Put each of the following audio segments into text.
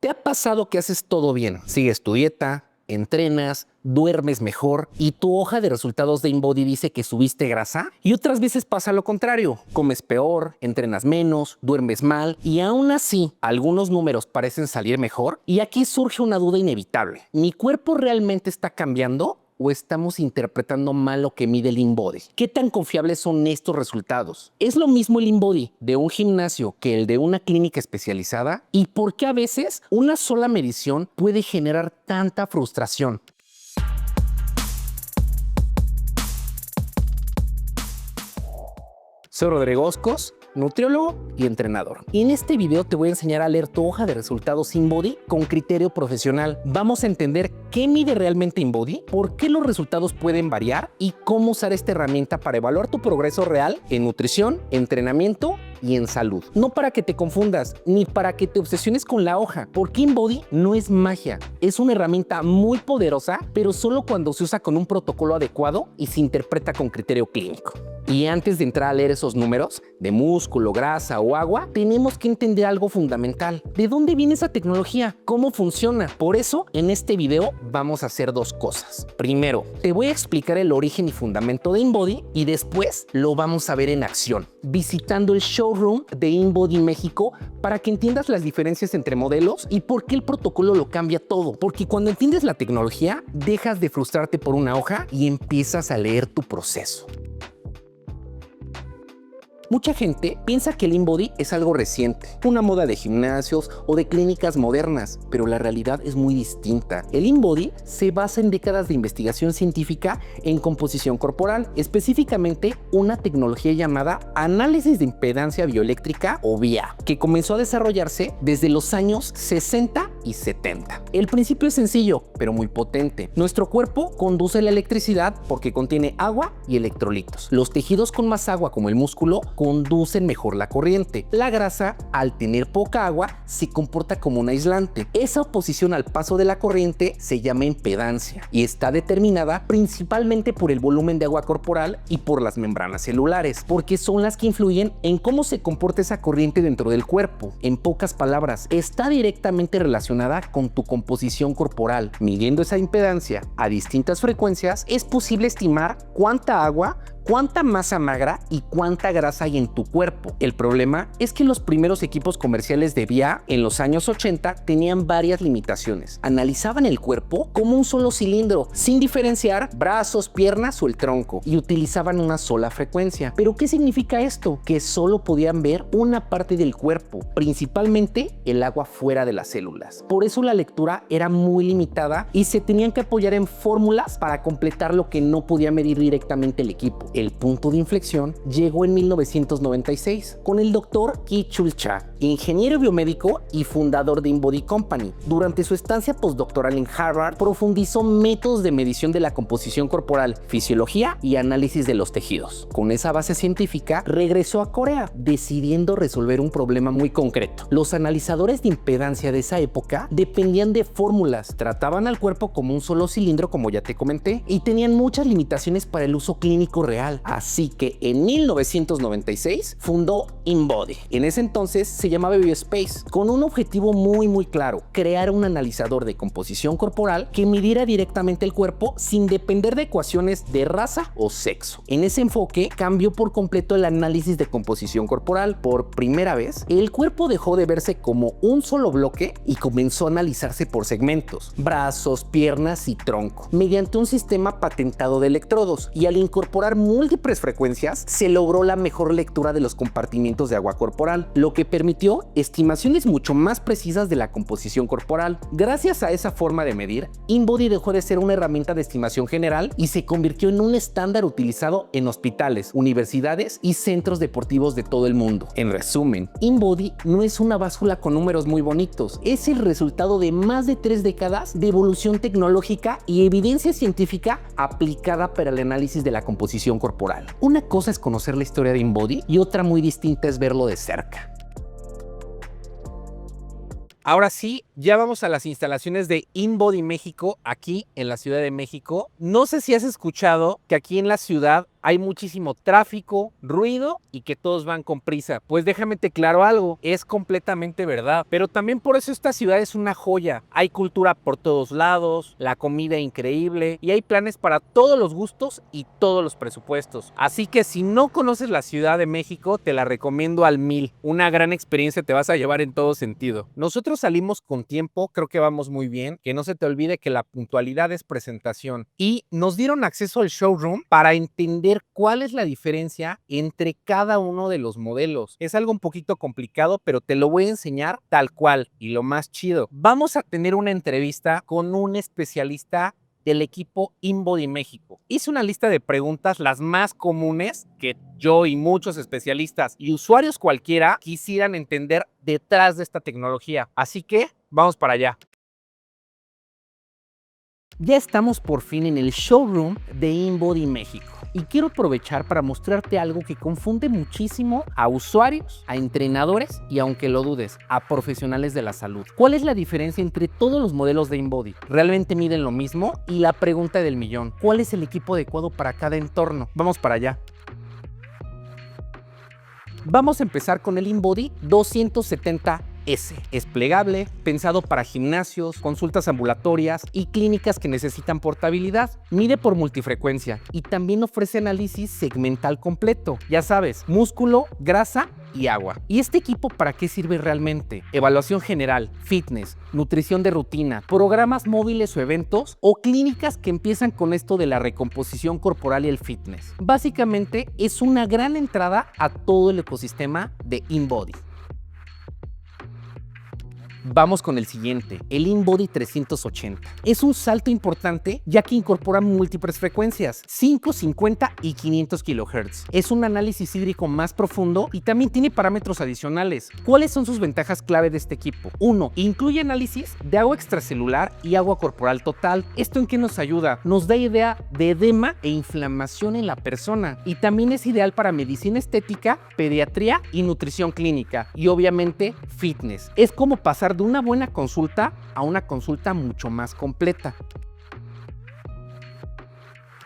¿Te ha pasado que haces todo bien? Sigues tu dieta, entrenas, duermes mejor y tu hoja de resultados de InBody dice que subiste grasa? Y otras veces pasa lo contrario. Comes peor, entrenas menos, duermes mal y aún así algunos números parecen salir mejor. Y aquí surge una duda inevitable. ¿Mi cuerpo realmente está cambiando? ¿O estamos interpretando mal lo que mide el InBody? ¿Qué tan confiables son estos resultados? ¿Es lo mismo el InBody de un gimnasio que el de una clínica especializada? ¿Y por qué a veces una sola medición puede generar tanta frustración? Soy Rodrigo Oscos, nutriólogo y entrenador. Y en este video te voy a enseñar a leer tu hoja de resultados InBody con criterio profesional. Vamos a entender qué mide realmente InBody, por qué los resultados pueden variar y cómo usar esta herramienta para evaluar tu progreso real en nutrición, entrenamiento y en salud. No para que te confundas, ni para que te obsesiones con la hoja, porque InBody no es magia. Es una herramienta muy poderosa, pero solo cuando se usa con un protocolo adecuado y se interpreta con criterio clínico. Y antes de entrar a leer esos números de músculo, grasa o agua, tenemos que entender algo fundamental. ¿De dónde viene esa tecnología? ¿Cómo funciona? Por eso, en este video vamos a hacer dos cosas. Primero, te voy a explicar el origen y fundamento de InBody y después lo vamos a ver en acción, visitando el showroom de InBody México para que entiendas las diferencias entre modelos y por qué el protocolo lo cambia todo. Porque cuando entiendes la tecnología, dejas de frustrarte por una hoja y empiezas a leer tu proceso. Mucha gente piensa que el InBody es algo reciente, una moda de gimnasios o de clínicas modernas, pero la realidad es muy distinta. El InBody se basa en décadas de investigación científica en composición corporal, específicamente una tecnología llamada análisis de impedancia bioeléctrica o VIA, que comenzó a desarrollarse desde los años 60 y 70. El principio es sencillo, pero muy potente. Nuestro cuerpo conduce la electricidad porque contiene agua y electrolitos. Los tejidos con más agua, como el músculo, conducen mejor la corriente. La grasa, al tener poca agua, se comporta como un aislante. Esa oposición al paso de la corriente se llama impedancia y está determinada principalmente por el volumen de agua corporal y por las membranas celulares, porque son las que influyen en cómo se comporta esa corriente dentro del cuerpo. En pocas palabras, está directamente relacionada con tu composición corporal. Midiendo esa impedancia a distintas frecuencias, es posible estimar cuánta agua, cuánta masa magra y cuánta grasa hay en tu cuerpo. El problema es que los primeros equipos comerciales de VIA en los años 80 tenían varias limitaciones. Analizaban el cuerpo como un solo cilindro, sin diferenciar brazos, piernas o el tronco, y utilizaban una sola frecuencia. ¿Pero qué significa esto? Que solo podían ver una parte del cuerpo, principalmente el agua fuera de las células. Por eso la lectura era muy limitada y se tenían que apoyar en fórmulas para completar lo que no podía medir directamente el equipo. El punto de inflexión llegó en 1996 con el Dr. Ki-Chul Cha, ingeniero biomédico y fundador de InBody Company. Durante su estancia postdoctoral en Harvard, profundizó métodos de medición de la composición corporal, fisiología y análisis de los tejidos. Con esa base científica, regresó a Corea, decidiendo resolver un problema muy concreto. Los analizadores de impedancia de esa época dependían de fórmulas, trataban al cuerpo como un solo cilindro, como ya te comenté, y tenían muchas limitaciones para el uso clínico real. Así que en 1996 fundó InBody. En ese entonces se llamaba Biospace, con un objetivo muy claro: crear un analizador de composición corporal que midiera directamente el cuerpo sin depender de ecuaciones de raza o sexo. En ese enfoque cambió por completo el análisis de composición corporal. Por primera vez, el cuerpo dejó de verse como un solo bloque y comenzó a analizarse por segmentos: brazos, piernas y tronco, mediante un sistema patentado de electrodos. Y al incorporar múltiples frecuencias, se logró la mejor lectura de los compartimientos de agua corporal, lo que permitió estimaciones mucho más precisas de la composición corporal. Gracias a esa forma de medir, InBody dejó de ser una herramienta de estimación general y se convirtió en un estándar utilizado en hospitales, universidades y centros deportivos de todo el mundo. En resumen, InBody no es una báscula con números muy bonitos, es el resultado de más de 3 décadas de evolución tecnológica y evidencia científica aplicada para el análisis de la composición corporal. Una cosa es conocer la historia de InBody y otra muy distinta es verlo de cerca. Ahora sí, ya vamos a las instalaciones de InBody México aquí en la Ciudad de México. No sé si has escuchado que aquí en la ciudad hay muchísimo tráfico, ruido y que todos van con prisa. Pues déjame te claro algo, es completamente verdad, pero también por eso esta ciudad es una joya. Hay cultura por todos lados, la comida increíble y hay planes para todos los gustos y todos los presupuestos. Así que si no conoces la Ciudad de México, te la recomiendo al 1000. Una gran experiencia te vas a llevar en todo sentido. Nosotros salimos con tiempo, creo que vamos muy bien, que no se te olvide que la puntualidad es presentación. Y nos dieron acceso al showroom para entender cuál es la diferencia entre cada uno de los modelos. Es algo un poquito complicado, pero te lo voy a enseñar tal cual. Y lo más chido, vamos a tener una entrevista con un especialista del equipo InBody México. Hice una lista de preguntas, las más comunes que yo y muchos especialistas y usuarios cualquiera quisieran entender detrás de esta tecnología. Así que vamos para allá. Ya estamos por fin en el showroom de InBody México y quiero aprovechar para mostrarte algo que confunde muchísimo a usuarios, a entrenadores y, aunque lo dudes, a profesionales de la salud. ¿Cuál es la diferencia entre todos los modelos de InBody? ¿Realmente miden lo mismo? Y la pregunta del millón, ¿cuál es el equipo adecuado para cada entorno? Vamos para allá. Vamos a empezar con el InBody 270S. Es plegable, pensado para gimnasios, consultas ambulatorias y clínicas que necesitan portabilidad. Mide por multifrecuencia y también ofrece análisis segmental completo. Ya sabes, músculo, grasa y agua. ¿Y este equipo para qué sirve realmente? Evaluación general, fitness, nutrición de rutina, programas móviles o eventos o clínicas que empiezan con esto de la recomposición corporal y el fitness. Básicamente es una gran entrada a todo el ecosistema de InBody. Vamos con el siguiente, el InBody 380. Es un salto importante ya que incorpora múltiples frecuencias, 5, 50 y 500 kHz. Es un análisis hídrico más profundo y también tiene parámetros adicionales. ¿Cuáles son sus ventajas clave de este equipo? 1. Incluye análisis de agua extracelular y agua corporal total. ¿Esto en qué nos ayuda? Nos da idea de edema e inflamación en la persona y también es ideal para medicina estética, pediatría y nutrición clínica y obviamente fitness. Es como pasar de una buena consulta a una consulta mucho más completa.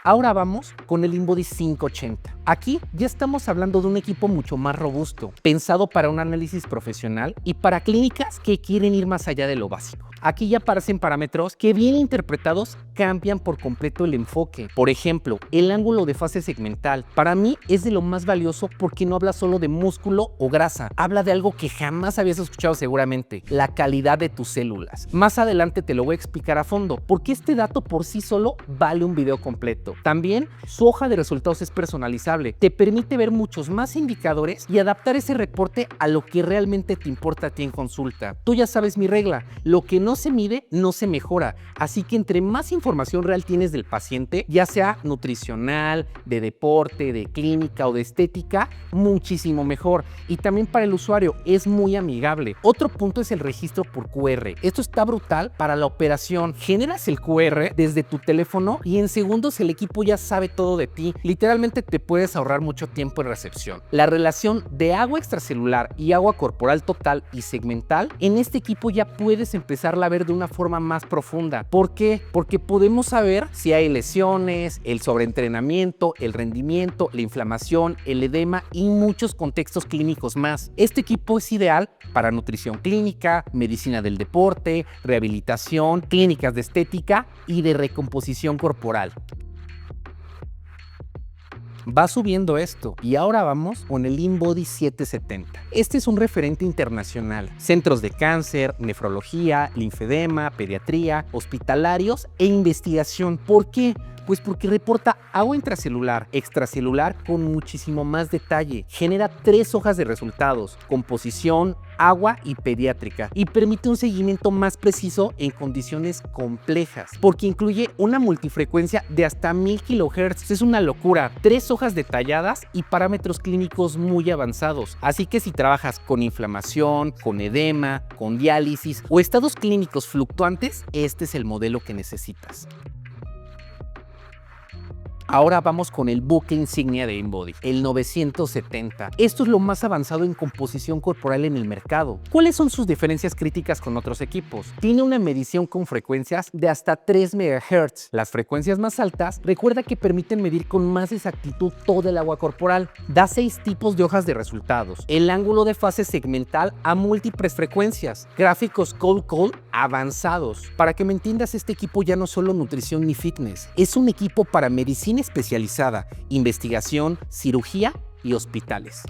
Ahora vamos con el InBody 580. Aquí ya estamos hablando de un equipo mucho más robusto, pensado para un análisis profesional y para clínicas que quieren ir más allá de lo básico. Aquí ya aparecen parámetros que bien interpretados cambian por completo el enfoque. Por ejemplo, el ángulo de fase segmental. Para mí es de lo más valioso porque no habla solo de músculo o grasa. Habla de algo que jamás habías escuchado seguramente, la calidad de tus células. Más adelante te lo voy a explicar a fondo porque este dato por sí solo vale un video completo. También su hoja de resultados es personalizable. Te permite ver muchos más indicadores y adaptar ese reporte a lo que realmente te importa a ti en consulta. Tú ya sabes mi regla, lo que no se mide no se mejora, así que entre más información real tienes del paciente, ya sea nutricional, de deporte, de clínica o de estética, muchísimo mejor. Y también para el usuario es muy amigable. Otro punto es el registro por QR. Esto está brutal para la operación. Generas el QR desde tu teléfono y en segundos el equipo ya sabe todo de ti. Literalmente te puedes ahorrar mucho tiempo en recepción. La relación de agua extracelular y agua corporal total y segmental, en este equipo ya puedes empezarla a ver de una forma más profunda. ¿Por qué? Porque podemos saber si hay lesiones, el sobreentrenamiento, el rendimiento, la inflamación, el edema y muchos contextos clínicos más. Este equipo es ideal para nutrición clínica, medicina del deporte, rehabilitación, clínicas de estética y de recomposición corporal. Va subiendo esto y ahora vamos con el InBody 770. Este es un referente internacional. Centros de cáncer, nefrología, linfedema, pediatría, hospitalarios e investigación. ¿Por qué? Pues porque reporta agua intracelular, extracelular con muchísimo más detalle. Genera 3 hojas de resultados, composición, agua y pediátrica. Y permite un seguimiento más preciso en condiciones complejas. Porque incluye una multifrecuencia de hasta 1000 kHz. Es una locura. 3 hojas detalladas y parámetros clínicos muy avanzados. Así que si trabajas con inflamación, con edema, con diálisis o estados clínicos fluctuantes, este es el modelo que necesitas. Ahora vamos con el buque insignia de InBody, el 970. Esto es lo más avanzado en composición corporal en el mercado. ¿Cuáles son sus diferencias críticas con otros equipos? Tiene una medición con frecuencias de hasta 3 MHz. Las frecuencias más altas, recuerda que permiten medir con más exactitud todo el agua corporal. Da 6 tipos de hojas de resultados. El ángulo de fase segmental a múltiples frecuencias. Gráficos cold avanzados. Para que me entiendas, este equipo ya no es solo nutrición ni fitness. Es un equipo para medicina especializada, investigación, cirugía y hospitales.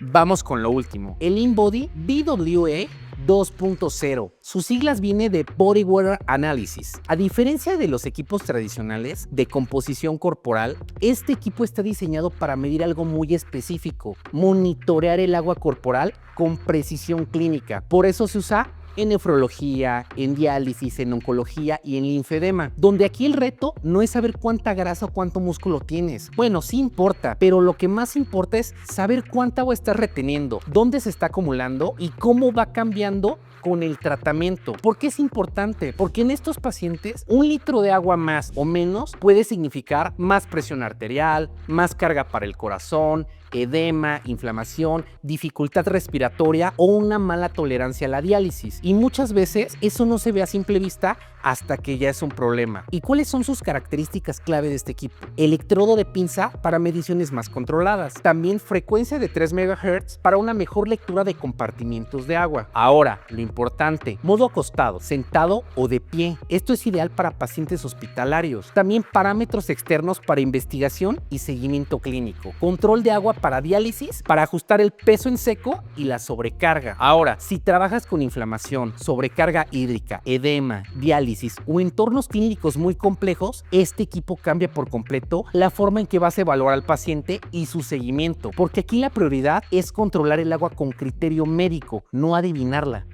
Vamos con lo último, el InBody BWA 2.0. Sus siglas vienen de Body Wear Analysis. A diferencia de los equipos tradicionales de composición corporal, este equipo está diseñado para medir algo muy específico: monitorear el agua corporal con precisión clínica. Por eso se usa en nefrología, en diálisis, en oncología y en linfedema, donde aquí el reto no es saber cuánta grasa o cuánto músculo tienes. Bueno, sí importa, pero lo que más importa es saber cuánta agua estás reteniendo, dónde se está acumulando y cómo va cambiando con el tratamiento. ¿Por qué es importante? Porque en estos pacientes 1 litro de agua más o menos puede significar más presión arterial, más carga para el corazón, edema, inflamación, dificultad respiratoria o una mala tolerancia a la diálisis. Y muchas veces eso no se ve a simple vista hasta que ya es un problema. ¿Y cuáles son sus características clave de este equipo? Electrodo de pinza para mediciones más controladas. También frecuencia de 3 MHz para una mejor lectura de compartimientos de agua. Ahora, lo importante, modo acostado, sentado o de pie. Esto es ideal para pacientes hospitalarios. También parámetros externos para investigación y seguimiento clínico. Control de agua para diálisis, para ajustar el peso en seco y la sobrecarga. Ahora, si trabajas con inflamación, sobrecarga hídrica, edema, diálisis o entornos clínicos muy complejos, este equipo cambia por completo la forma en que vas a evaluar al paciente y su seguimiento, porque aquí la prioridad es controlar el agua con criterio médico, no adivinarla.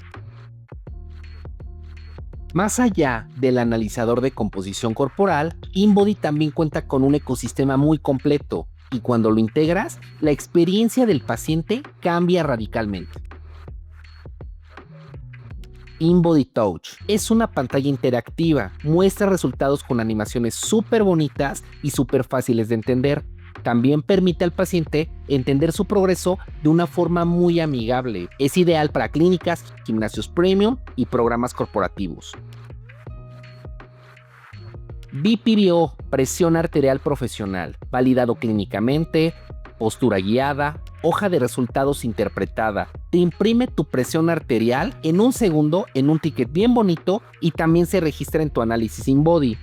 Más allá del analizador de composición corporal, InBody también cuenta con un ecosistema muy completo, y cuando lo integras, la experiencia del paciente cambia radicalmente. InBody Touch es una pantalla interactiva, muestra resultados con animaciones súper bonitas y súper fáciles de entender. También permite al paciente entender su progreso de una forma muy amigable. Es ideal para clínicas, gimnasios premium y programas corporativos. BPBO, presión arterial profesional, validado clínicamente, postura guiada, hoja de resultados interpretada. Te imprime tu presión arterial en 1 segundo en un ticket bien bonito y también se registra en tu análisis InBody.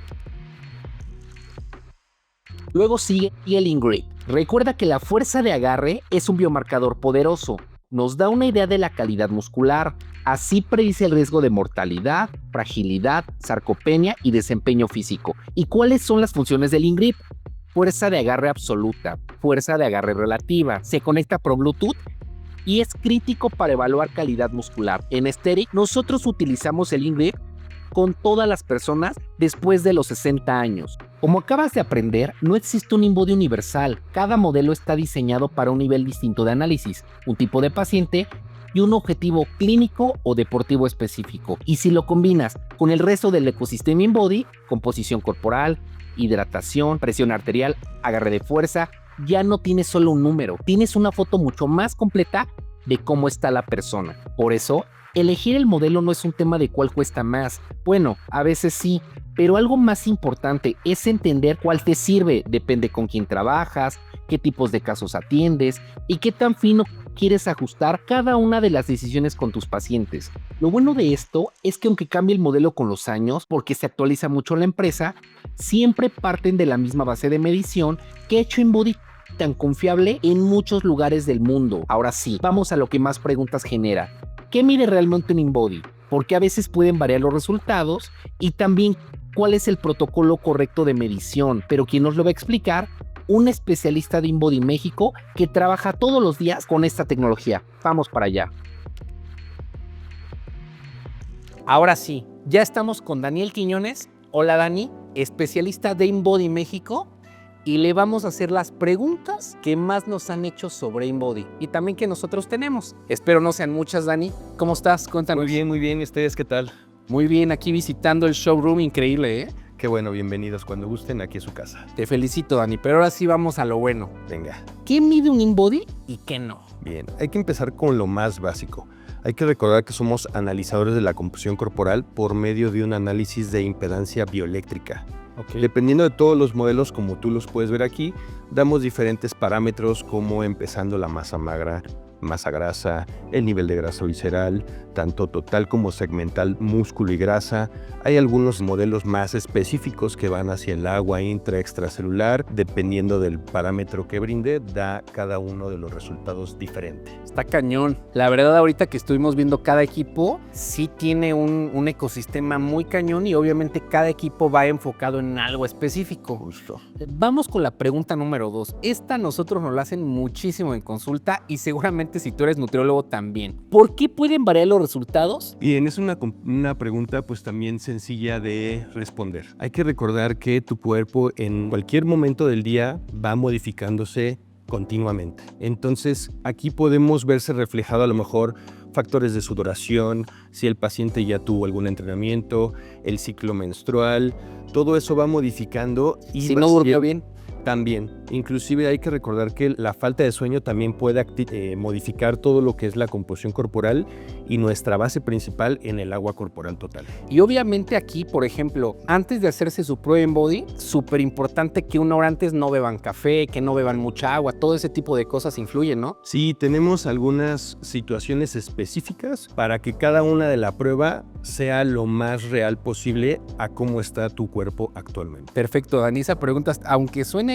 Luego sigue el InGrip. Recuerda que la fuerza de agarre es un biomarcador poderoso. Nos da una idea de la calidad muscular. Así predice el riesgo de mortalidad, fragilidad, sarcopenia y desempeño físico. ¿Y cuáles son las funciones del InGrip? Fuerza de agarre absoluta, fuerza de agarre relativa. Se conecta por Bluetooth y es crítico para evaluar calidad muscular. En Estheric, nosotros utilizamos el InGrip con todas las personas después de los 60 años. Como acabas de aprender, no existe un InBody universal. Cada modelo está diseñado para un nivel distinto de análisis, un tipo de paciente y un objetivo clínico o deportivo específico. Y si lo combinas con el resto del ecosistema InBody, composición corporal, hidratación, presión arterial, agarre de fuerza, ya no tienes solo un número, tienes una foto mucho más completa de cómo está la persona. Por eso, elegir el modelo no es un tema de cuál cuesta más. Bueno, a veces sí, pero algo más importante es entender cuál te sirve. Depende con quién trabajas, qué tipos de casos atiendes y qué tan fino quieres ajustar cada una de las decisiones con tus pacientes. Lo bueno de esto es que aunque cambie el modelo con los años, porque se actualiza mucho la empresa, siempre parten de la misma base de medición que ha hecho InBody tan confiable en muchos lugares del mundo. Ahora sí, vamos a lo que más preguntas genera. ¿Qué mide realmente un InBody? Porque a veces pueden variar los resultados y también cuál es el protocolo correcto de medición, pero quien nos lo va a explicar, un especialista de InBody México que trabaja todos los días con esta tecnología. Vamos para allá. Ahora sí, ya estamos con Daniel Quiñones. Hola Dani, especialista de InBody México, y le vamos a hacer las preguntas que más nos han hecho sobre InBody y también que nosotros tenemos. Espero no sean muchas, Dani. ¿Cómo estás? Cuéntanos. Muy bien. ¿Y ustedes qué tal? Muy bien, aquí visitando el showroom, increíble, ¿eh? Qué bueno, bienvenidos cuando gusten, aquí a su casa. Te felicito, Dani, pero ahora sí vamos a lo bueno. Venga, ¿Qué mide un InBody y qué no? bien. Hay que empezar con lo más básico. Hay que recordar que somos analizadores de la composición corporal por medio de un análisis de impedancia bioeléctrica. Dependiendo de todos los modelos, como tú los puedes ver aquí, damos diferentes parámetros como empezando la masa magra, masa grasa, el nivel de grasa visceral, tanto total como segmental, músculo y grasa. Hay algunos modelos más específicos que van hacia el agua extracelular. Dependiendo del parámetro que brinde, da cada uno de los resultados diferentes. Está cañón. La verdad, ahorita que estuvimos viendo cada equipo, sí tiene un ecosistema muy cañón y obviamente cada equipo va enfocado en algo específico. Justo. Vamos con la pregunta número 2. Esta nosotros nos la hacen muchísimo en consulta y seguramente si tú eres nutriólogo también. ¿Por qué pueden variar los resultados? Bien, es una pregunta pues también sencilla de responder. Hay que recordar que tu cuerpo en cualquier momento del día va modificándose continuamente. Entonces aquí podemos verse reflejado a lo mejor factores de sudoración, si el paciente ya tuvo algún entrenamiento, el ciclo menstrual, todo eso va modificando. Y si no durmió bien. También, inclusive hay que recordar que la falta de sueño también puede modificar todo lo que es la composición corporal y nuestra base principal en el agua corporal total. Y obviamente aquí, por ejemplo, antes de hacerse su prueba InBody, súper importante que una hora antes no beban café, que no beban mucha agua, todo ese tipo de cosas influyen, ¿no? Sí, tenemos algunas situaciones específicas para que cada una de la prueba sea lo más real posible a cómo está tu cuerpo actualmente. Perfecto, Dani, esa pregunta, aunque suene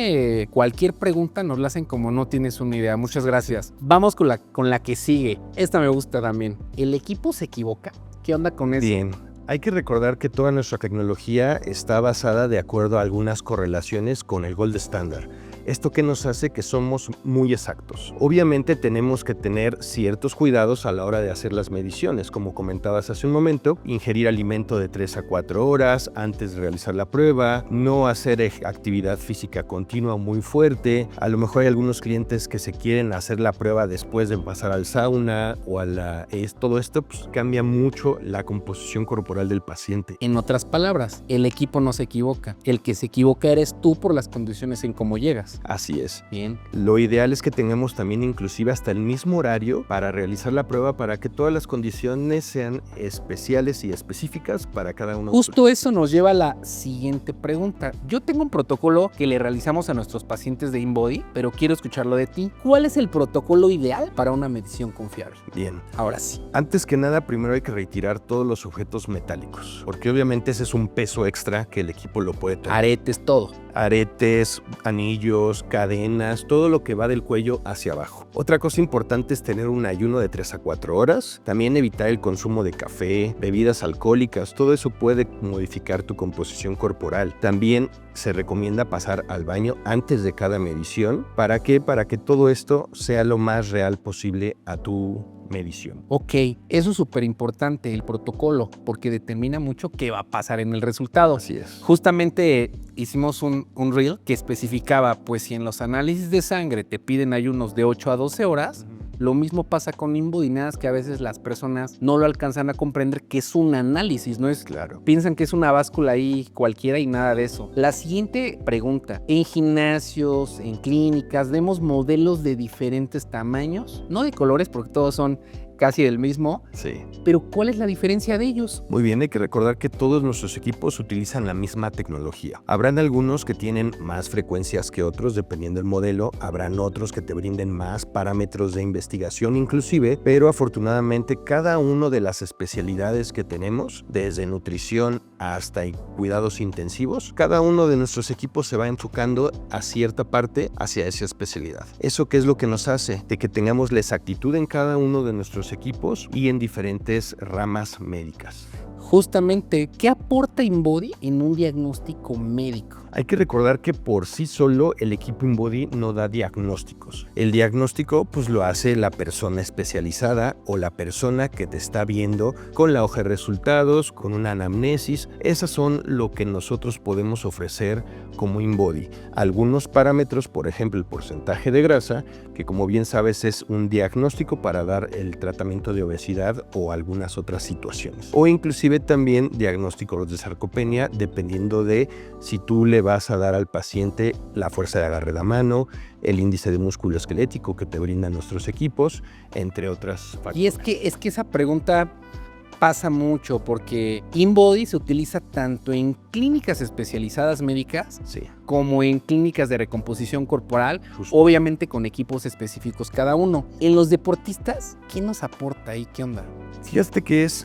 cualquier pregunta, nos la hacen como no tienes una idea. Muchas gracias. Vamos con la que sigue. Esta me gusta también. ¿El equipo se equivoca? ¿Qué onda con eso? Bien. Hay que recordar que toda nuestra tecnología está basada de acuerdo a algunas correlaciones con el Gold Standard. Esto que nos hace que somos muy exactos. Obviamente tenemos que tener ciertos cuidados a la hora de hacer las mediciones. Como comentabas hace un momento, ingerir alimento de 3 a 4 horas antes de realizar la prueba, no hacer actividad física continua muy fuerte. A lo mejor hay algunos clientes que se quieren hacer la prueba después de pasar al sauna o todo esto pues, cambia mucho la composición corporal del paciente. En otras palabras, el equipo no se equivoca. El que se equivoca eres tú por las condiciones en cómo llegas. Así es. Bien. Lo ideal es que tengamos también inclusive hasta el mismo horario para realizar la prueba para que todas las condiciones sean especiales y específicas para cada uno. Justo eso nos lleva a la siguiente pregunta. Yo tengo un protocolo que le realizamos a nuestros pacientes de InBody, pero quiero escucharlo de ti. ¿Cuál es el protocolo ideal para una medición confiable? Bien. Ahora sí. Antes que nada, primero hay que retirar todos los objetos metálicos, porque obviamente ese es un peso extra que el equipo lo puede tener. Aretes, todo. Aretes, anillos, cadenas, todo lo que va del cuello hacia abajo. Otra cosa importante es tener un ayuno de 3 a 4 horas. También evitar el consumo de café, bebidas alcohólicas. Todo eso puede modificar tu composición corporal. También se recomienda pasar al baño antes de cada medición. ¿Para qué? Para que todo esto sea lo más real posible a tu medición. Ok, eso es súper importante, el protocolo, porque determina mucho qué va a pasar en el resultado. Así es. Justamente hicimos un reel que especificaba, pues si en los análisis de sangre te piden ayunos de 8 a 12 horas, lo mismo pasa con InBody, nada más que a veces las personas no lo alcanzan a comprender que es un análisis, no es Claro. Piensan que es una báscula ahí cualquiera y nada de eso. La siguiente pregunta, en gimnasios, en clínicas, vemos modelos de diferentes tamaños, no de colores porque todos son casi del mismo, Sí. pero ¿cuál es la diferencia de ellos? Muy bien, hay que recordar que todos nuestros equipos utilizan la misma tecnología. Habrán algunos que tienen más frecuencias que otros dependiendo del modelo, habrán otros que te brinden más parámetros de investigación inclusive, pero afortunadamente cada una de las especialidades que tenemos, desde nutrición hasta cuidados intensivos, cada uno de nuestros equipos se va enfocando a cierta parte hacia esa especialidad. ¿Eso qué es lo que nos hace? De que tengamos la exactitud en cada uno de nuestros equipos y en diferentes ramas médicas. Justamente, ¿qué aporta InBody en un diagnóstico médico? Hay que recordar que por sí solo el equipo InBody no da diagnósticos. El diagnóstico pues lo hace la persona especializada o la persona que te está viendo con la hoja de resultados, con una anamnesis. Esas son lo que nosotros podemos ofrecer como InBody. Algunos parámetros, por ejemplo el porcentaje de grasa, que como bien sabes es un diagnóstico para dar el tratamiento de obesidad o algunas otras situaciones. O inclusive también diagnósticos de sarcopenia, dependiendo de si tú le vas a dar al paciente la fuerza de agarre de la mano, el índice de músculo esquelético que te brindan nuestros equipos, entre otras factores. Y es que esa pregunta pasa mucho porque InBody se utiliza tanto en clínicas especializadas médicas Sí, como en clínicas de recomposición corporal, justo. obviamente con equipos específicos cada uno. En los deportistas, ¿qué nos aporta ahí? ¿Qué onda? Fíjate que es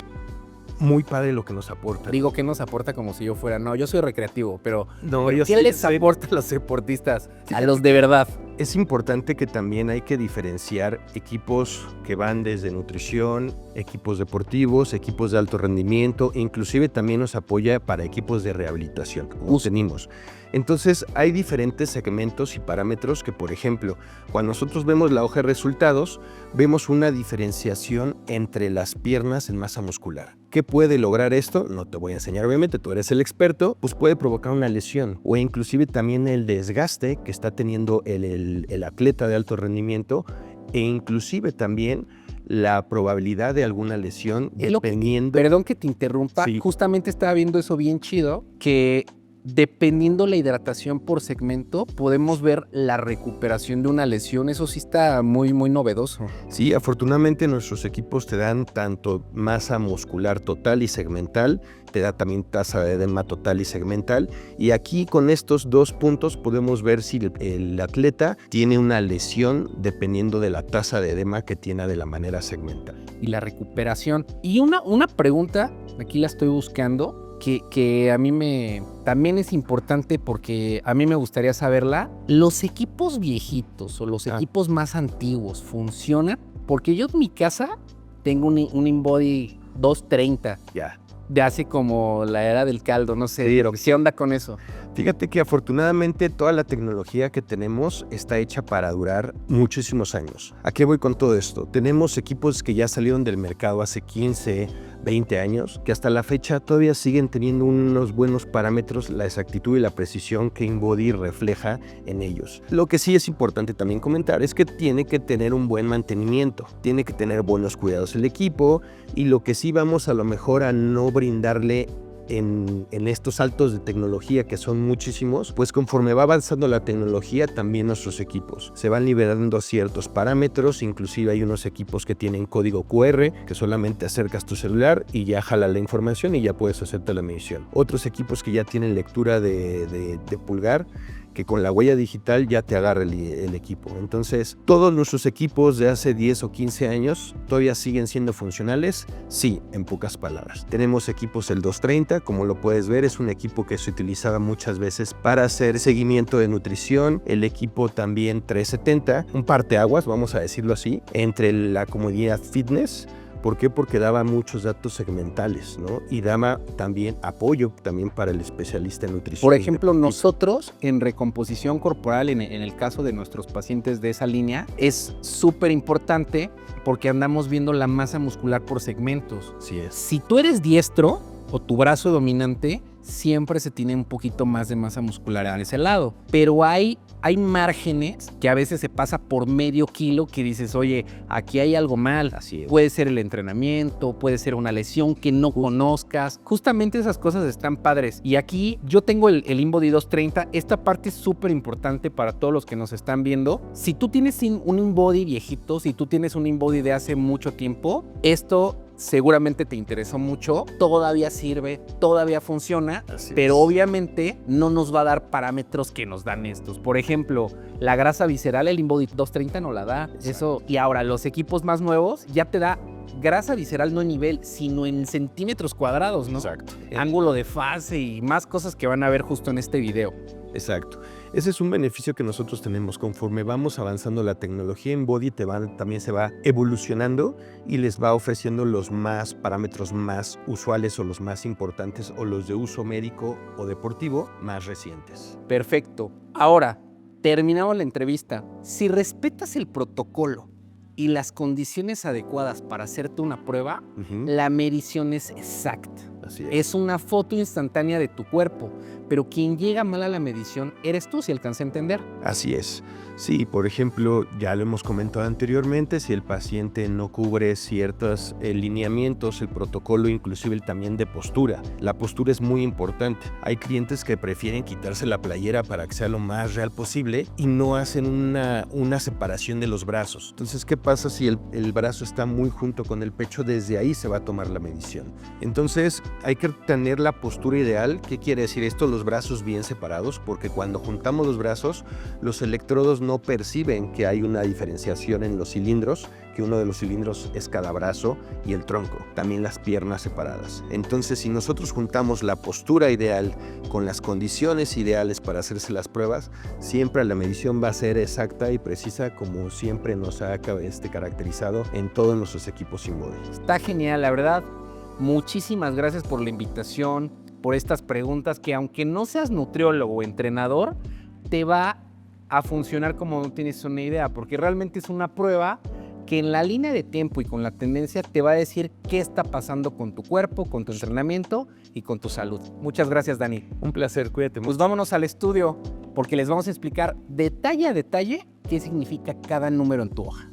muy padre lo que nos aporta. Digo, ¿qué nos aporta como si yo fuera? No, yo soy recreativo, pero No, yo ¿qué sí les soy- aporta a los deportistas? A los de verdad. Es importante que también hay que diferenciar equipos que van desde nutrición, equipos deportivos, equipos de alto rendimiento, e inclusive también nos apoya para equipos de rehabilitación, como tenemos. Entonces hay diferentes segmentos y parámetros que, por ejemplo, cuando nosotros vemos la hoja de resultados, vemos una diferenciación entre las piernas en masa muscular. ¿Qué puede lograr esto? No te voy a enseñar, obviamente, tú eres el experto, pues puede provocar una lesión o inclusive también el desgaste que está teniendo el atleta de alto rendimiento e inclusive también la probabilidad de alguna lesión Es lo que- dependiendo. Perdón que te interrumpa, Sí. justamente estaba viendo eso bien chido, que dependiendo la hidratación por segmento, podemos ver la recuperación de una lesión. Eso sí está muy, muy novedoso. Sí, afortunadamente nuestros equipos te dan tanto masa muscular total y segmental, te da también tasa de edema total y segmental, y aquí con estos dos puntos podemos ver si el atleta tiene una lesión dependiendo de la tasa de edema que tiene de la manera segmental. Y la recuperación. Y una pregunta, aquí la estoy buscando, que a mí también es importante porque a mí me gustaría saberla. ¿Los equipos viejitos o los equipos más antiguos funcionan? Porque yo en mi casa tengo un InBody 230 Ya. de hace como la era del caldo, no sé, Sí. pero ¿qué onda con eso? Fíjate que afortunadamente toda la tecnología que tenemos está hecha para durar muchísimos años. ¿A qué voy con todo esto? Tenemos equipos que ya salieron del mercado hace 15, 20 años, que hasta la fecha todavía siguen teniendo unos buenos parámetros, la exactitud y la precisión que InBody refleja en ellos. Lo que sí es importante también comentar es que tiene que tener un buen mantenimiento, tiene que tener buenos cuidados el equipo, y lo que sí vamos a lo mejor a no brindarle en estos saltos de tecnología que son muchísimos, pues conforme va avanzando la tecnología también nuestros equipos se van liberando ciertos parámetros, inclusive hay unos equipos que tienen código QR que solamente acercas tu celular y ya jala la información y ya puedes hacerte la medición. Otros equipos que ya tienen lectura de pulgar, que con la huella digital ya te agarra el equipo. Entonces, todos nuestros equipos de hace 10 o 15 años todavía siguen siendo funcionales, sí, en pocas palabras. Tenemos equipos el 230, como lo puedes ver, es un equipo que se utilizaba muchas veces para hacer seguimiento de nutrición. El equipo también 370, un parteaguas, vamos a decirlo así, entre la comunidad fitness. ¿Por qué? Porque daba muchos datos segmentales, ¿no? Y daba también apoyo también para el especialista en nutrición. Por ejemplo, nosotros en recomposición corporal, en el caso de nuestros pacientes de esa línea, es súper importante porque andamos viendo la masa muscular por segmentos. Así es. Si tú eres diestro o tu brazo dominante, siempre se tiene un poquito más de masa muscular a ese lado. Pero hay márgenes que a veces se pasa por medio kilo que dices, oye, aquí hay algo mal. Así es. Puede ser el entrenamiento, puede ser una lesión que no conozcas. Justamente esas cosas están padres. Y aquí yo tengo el InBody 230. Esta parte es súper importante para todos los que nos están viendo. Si tú tienes un InBody viejito, si tú tienes un InBody de hace mucho tiempo, esto seguramente te interesó mucho, todavía sirve, todavía funciona, pero obviamente no nos va a dar parámetros que nos dan estos. Por ejemplo, la grasa visceral, el InBody 230 no la da. Exacto. Eso, y ahora los equipos más nuevos ya te da grasa visceral no en nivel, sino en centímetros cuadrados, ¿no? Exacto. Ángulo de fase y más cosas que van a ver justo en este video. Exacto. Ese es un beneficio que nosotros tenemos. Conforme vamos avanzando la tecnología InBody también se va evolucionando y les va ofreciendo los parámetros más usuales o los más importantes o los de uso médico o deportivo más recientes. Perfecto. Ahora, terminamos la entrevista. Si respetas el protocolo y las condiciones adecuadas para hacerte una prueba, la medición es exacta. Así es. Es una foto instantánea de tu cuerpo, pero quien llega mal a la medición eres tú, si alcanza a entender. Así es. Sí, por ejemplo, ya lo hemos comentado anteriormente, si el paciente no cubre ciertos lineamientos, el protocolo, inclusive también de postura. La postura es muy importante. Hay clientes que prefieren quitarse la playera para que sea lo más real posible y no hacen una separación de los brazos. Entonces, ¿qué pasa si el brazo está muy junto con el pecho? Desde ahí se va a tomar la medición. Entonces, hay que tener la postura ideal. ¿Qué quiere decir esto? Los brazos bien separados, porque cuando juntamos los brazos, los electrodos no perciben que hay una diferenciación en los cilindros, que uno de los cilindros es cada brazo y el tronco, también las piernas separadas. Entonces, si nosotros juntamos la postura ideal con las condiciones ideales para hacerse las pruebas, siempre la medición va a ser exacta y precisa, como siempre nos ha caracterizado en todos nuestros equipos InBody. Está genial, la verdad. Muchísimas gracias por la invitación, por estas preguntas que, aunque no seas nutriólogo o entrenador, te va a funcionar como no tienes una idea, porque realmente es una prueba que en la línea de tiempo y con la tendencia te va a decir qué está pasando con tu cuerpo, con tu entrenamiento y con tu salud. Muchas gracias, Dani. Un placer, cuídate mucho. Pues vámonos al estudio, porque les vamos a explicar detalle a detalle qué significa cada número en tu hoja.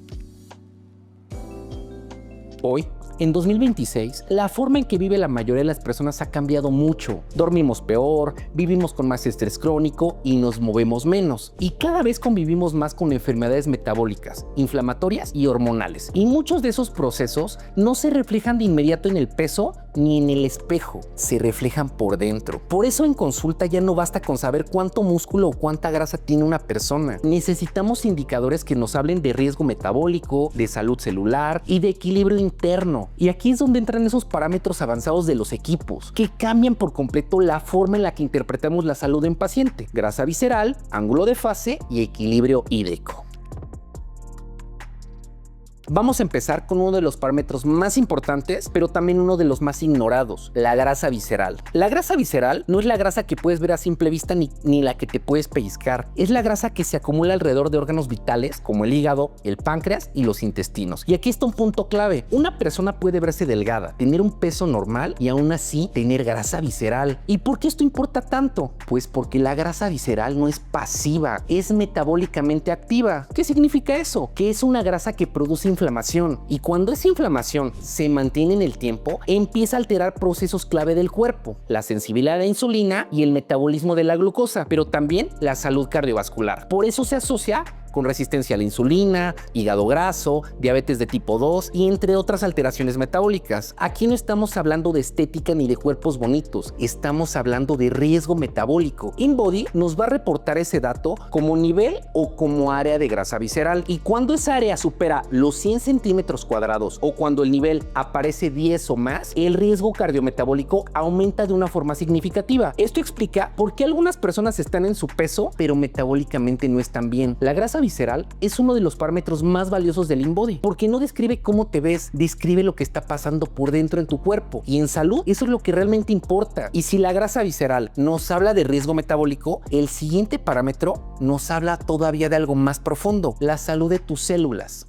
Hoy, en 2026, la forma en que vive la mayoría de las personas ha cambiado mucho. Dormimos peor, vivimos con más estrés crónico y nos movemos menos. Y cada vez convivimos más con enfermedades metabólicas, inflamatorias y hormonales. Y muchos de esos procesos no se reflejan de inmediato en el peso ni en el espejo, se reflejan por dentro. Por eso en consulta ya no basta con saber cuánto músculo o cuánta grasa tiene una persona. Necesitamos indicadores que nos hablen de riesgo metabólico, de salud celular y de equilibrio interno. Y aquí es donde entran esos parámetros avanzados de los equipos, que cambian por completo la forma en la que interpretamos la salud en paciente: grasa visceral, ángulo de fase y equilibrio hídrico. Vamos a empezar con uno de los parámetros más importantes, pero también uno de los más ignorados: la grasa visceral. La grasa visceral no es la grasa que puedes ver a simple vista ni la que te puedes pellizcar. Es la grasa que se acumula alrededor de órganos vitales como el hígado, el páncreas y los intestinos. Y aquí está un punto clave: una persona puede verse delgada, tener un peso normal y aún así tener grasa visceral. ¿Y por qué esto importa tanto? Pues porque la grasa visceral no es pasiva, es metabólicamente activa. ¿Qué significa eso? Que es una grasa que produce inflamación, y cuando esa inflamación se mantiene en el tiempo, empieza a alterar procesos clave del cuerpo: la sensibilidad a la insulina y el metabolismo de la glucosa, pero también la salud cardiovascular. Por eso se asocia con resistencia a la insulina, hígado graso, diabetes de tipo 2 y entre otras alteraciones metabólicas. Aquí no estamos hablando de estética ni de cuerpos bonitos, estamos hablando de riesgo metabólico. InBody nos va a reportar ese dato como nivel o como área de grasa visceral, y cuando esa área supera los 100 centímetros cuadrados o cuando el nivel aparece 10 o más, el riesgo cardiometabólico aumenta de una forma significativa. Esto explica por qué algunas personas están en su peso pero metabólicamente no están bien. La grasa visceral es uno de los parámetros más valiosos del InBody, porque no describe cómo te ves, describe lo que está pasando por dentro en tu cuerpo. Y en salud, eso es lo que realmente importa. Y si la grasa visceral nos habla de riesgo metabólico, el siguiente parámetro nos habla todavía de algo más profundo: la salud de tus células.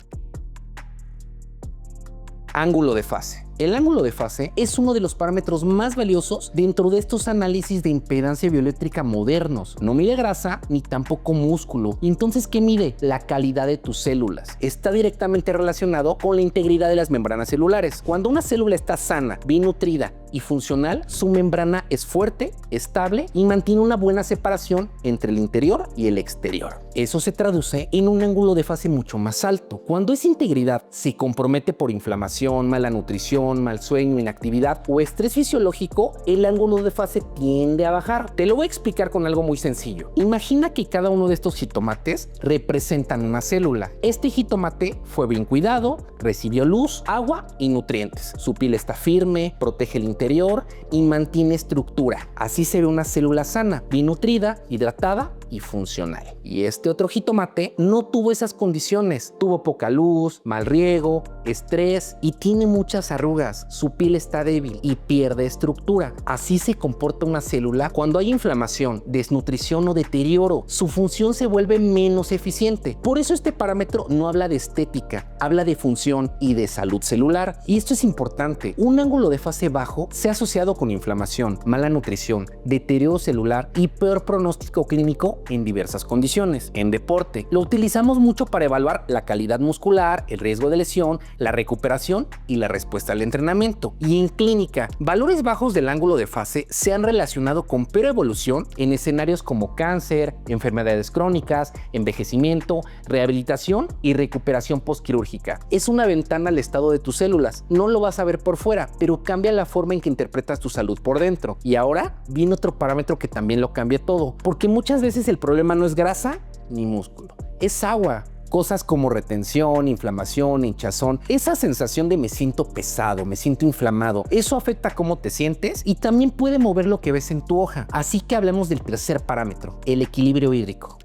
Ángulo de fase. El ángulo de fase es uno de los parámetros más valiosos dentro de estos análisis de impedancia bioeléctrica modernos. No mide grasa ni tampoco músculo. ¿Y entonces qué mide? La calidad de tus células. Está directamente relacionado con la integridad de las membranas celulares. Cuando una célula está sana, bien nutrida y funcional, su membrana es fuerte, estable y mantiene una buena separación entre el interior y el exterior. Eso se traduce en un ángulo de fase mucho más alto. Cuando esa integridad se compromete por inflamación, mala nutrición, mal sueño, inactividad o estrés fisiológico, el ángulo de fase tiende a bajar. Te lo voy a explicar con algo muy sencillo. Imagina que cada uno de estos jitomates representan una célula. Este jitomate fue bien cuidado, recibió luz, agua y nutrientes. Su piel está firme, protege el interior y mantiene estructura. Así se ve una célula sana, bien nutrida, hidratada y funcional. Y este otro jitomate no tuvo esas condiciones. Tuvo poca luz, mal riego, estrés y tiene muchas arrugas. Su piel está débil y pierde estructura. Así se comporta una célula cuando hay inflamación, desnutrición o deterioro. Su función se vuelve menos eficiente. Por eso este parámetro no habla de estética, habla de función y de salud celular. Y esto es importante. Un ángulo de fase bajo se ha asociado con inflamación, mala nutrición, deterioro celular y peor pronóstico clínico en diversas condiciones. En deporte, lo utilizamos mucho para evaluar la calidad muscular, el riesgo de lesión, la recuperación y la respuesta al entrenamiento. Y en clínica, valores bajos del ángulo de fase se han relacionado con peor evolución en escenarios como cáncer, enfermedades crónicas, envejecimiento, rehabilitación y recuperación postquirúrgica. Es una ventana al estado de tus células. No lo vas a ver por fuera, pero cambia la forma en que interpretas tu salud por dentro. Y ahora viene otro parámetro que también lo cambia todo, porque muchas veces el problema no es grasa ni músculo, es agua. Cosas como retención, inflamación, hinchazón, esa sensación de me siento pesado, me siento inflamado, eso afecta cómo te sientes y también puede mover lo que ves en tu hoja. Así que hablemos del tercer parámetro, el equilibrio hídrico.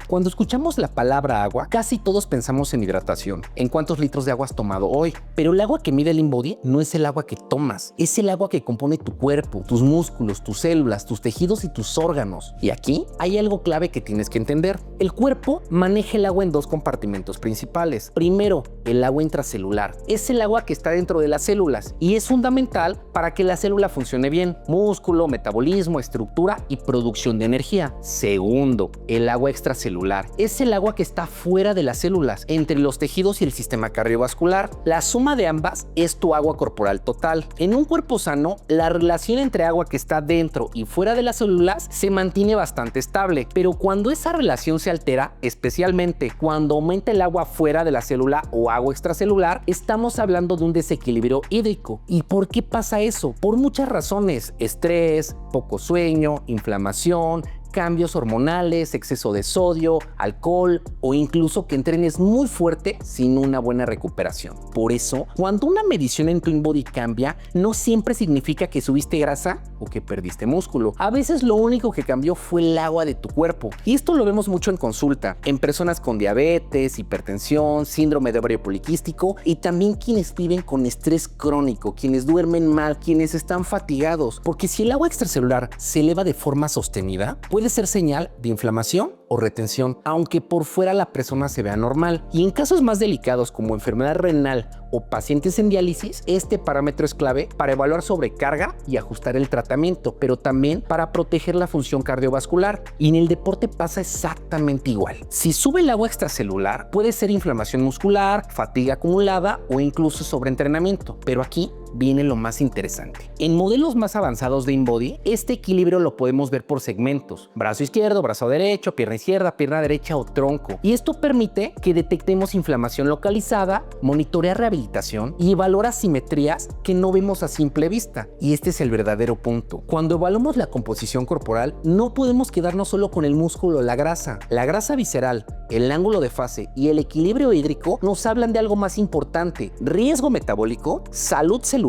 Cuando escuchamos la palabra agua, casi todos pensamos en hidratación, en cuántos litros de agua has tomado hoy. Pero el agua que mide el InBody no es el agua que tomas, es el agua que compone tu cuerpo, tus músculos, tus células, tus tejidos y tus órganos. Y aquí hay algo clave que tienes que entender. El cuerpo maneja el agua en dos compartimentos principales. Primero, el agua intracelular. Es el agua que está dentro de las células y es fundamental para que la célula funcione bien. Músculo, metabolismo, estructura y producción de energía. Segundo, el agua extracelular. Es el agua que está fuera de las células, entre los tejidos y el sistema cardiovascular. La suma de ambas es tu agua corporal total. En un cuerpo sano, la relación entre agua que está dentro y fuera de las células se mantiene bastante estable, pero cuando esa relación se altera, especialmente cuando aumenta el agua fuera de la célula o agua extracelular, estamos hablando de un desequilibrio hídrico. ¿Y por qué pasa eso? Por muchas razones: estrés, poco sueño, inflamación, cambios hormonales, exceso de sodio, alcohol o incluso que entrenes muy fuerte sin una buena recuperación. Por eso, cuando una medición en tu InBody cambia, no siempre significa que subiste grasa o que perdiste músculo. A veces lo único que cambió fue el agua de tu cuerpo. Y esto lo vemos mucho en consulta, en personas con diabetes, hipertensión, síndrome de ovario poliquístico y también quienes viven con estrés crónico, quienes duermen mal, quienes están fatigados. Porque si el agua extracelular se eleva de forma sostenida, puede ser señal de inflamación o retención, aunque por fuera la persona se vea normal. Y en casos más delicados como enfermedad renal o pacientes en diálisis, este parámetro es clave para evaluar sobrecarga y ajustar el tratamiento, pero también para proteger la función cardiovascular. Y en el deporte pasa exactamente igual. Si sube el agua extracelular, puede ser inflamación muscular, fatiga acumulada o incluso sobreentrenamiento. Pero aquí viene lo más interesante. En modelos más avanzados de InBody, este equilibrio lo podemos ver por segmentos: brazo izquierdo, brazo derecho, pierna izquierda, pierna derecha o tronco. Y esto permite que detectemos inflamación localizada, monitorear rehabilitación y evaluar asimetrías que no vemos a simple vista. Y este es el verdadero punto. Cuando evaluamos la composición corporal, no podemos quedarnos solo con el músculo o la grasa. La grasa visceral, el ángulo de fase y el equilibrio hídrico nos hablan de algo más importante: riesgo metabólico, salud celular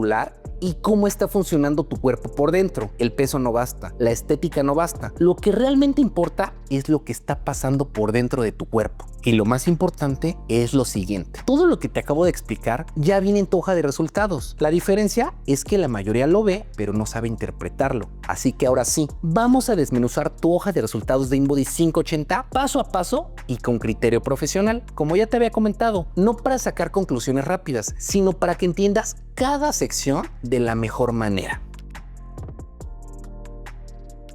y cómo está funcionando tu cuerpo por dentro. El peso no basta, la estética no basta. Lo que realmente importa es lo que está pasando por dentro de tu cuerpo. Y lo más importante es lo siguiente: todo lo que te acabo de explicar ya viene en tu hoja de resultados. La diferencia es que la mayoría lo ve, pero no sabe interpretarlo. Así que ahora sí, vamos a desmenuzar tu hoja de resultados de InBody 580 paso a paso y con criterio profesional. Como ya te había comentado, no para sacar conclusiones rápidas, sino para que entiendas cada sección de la mejor manera.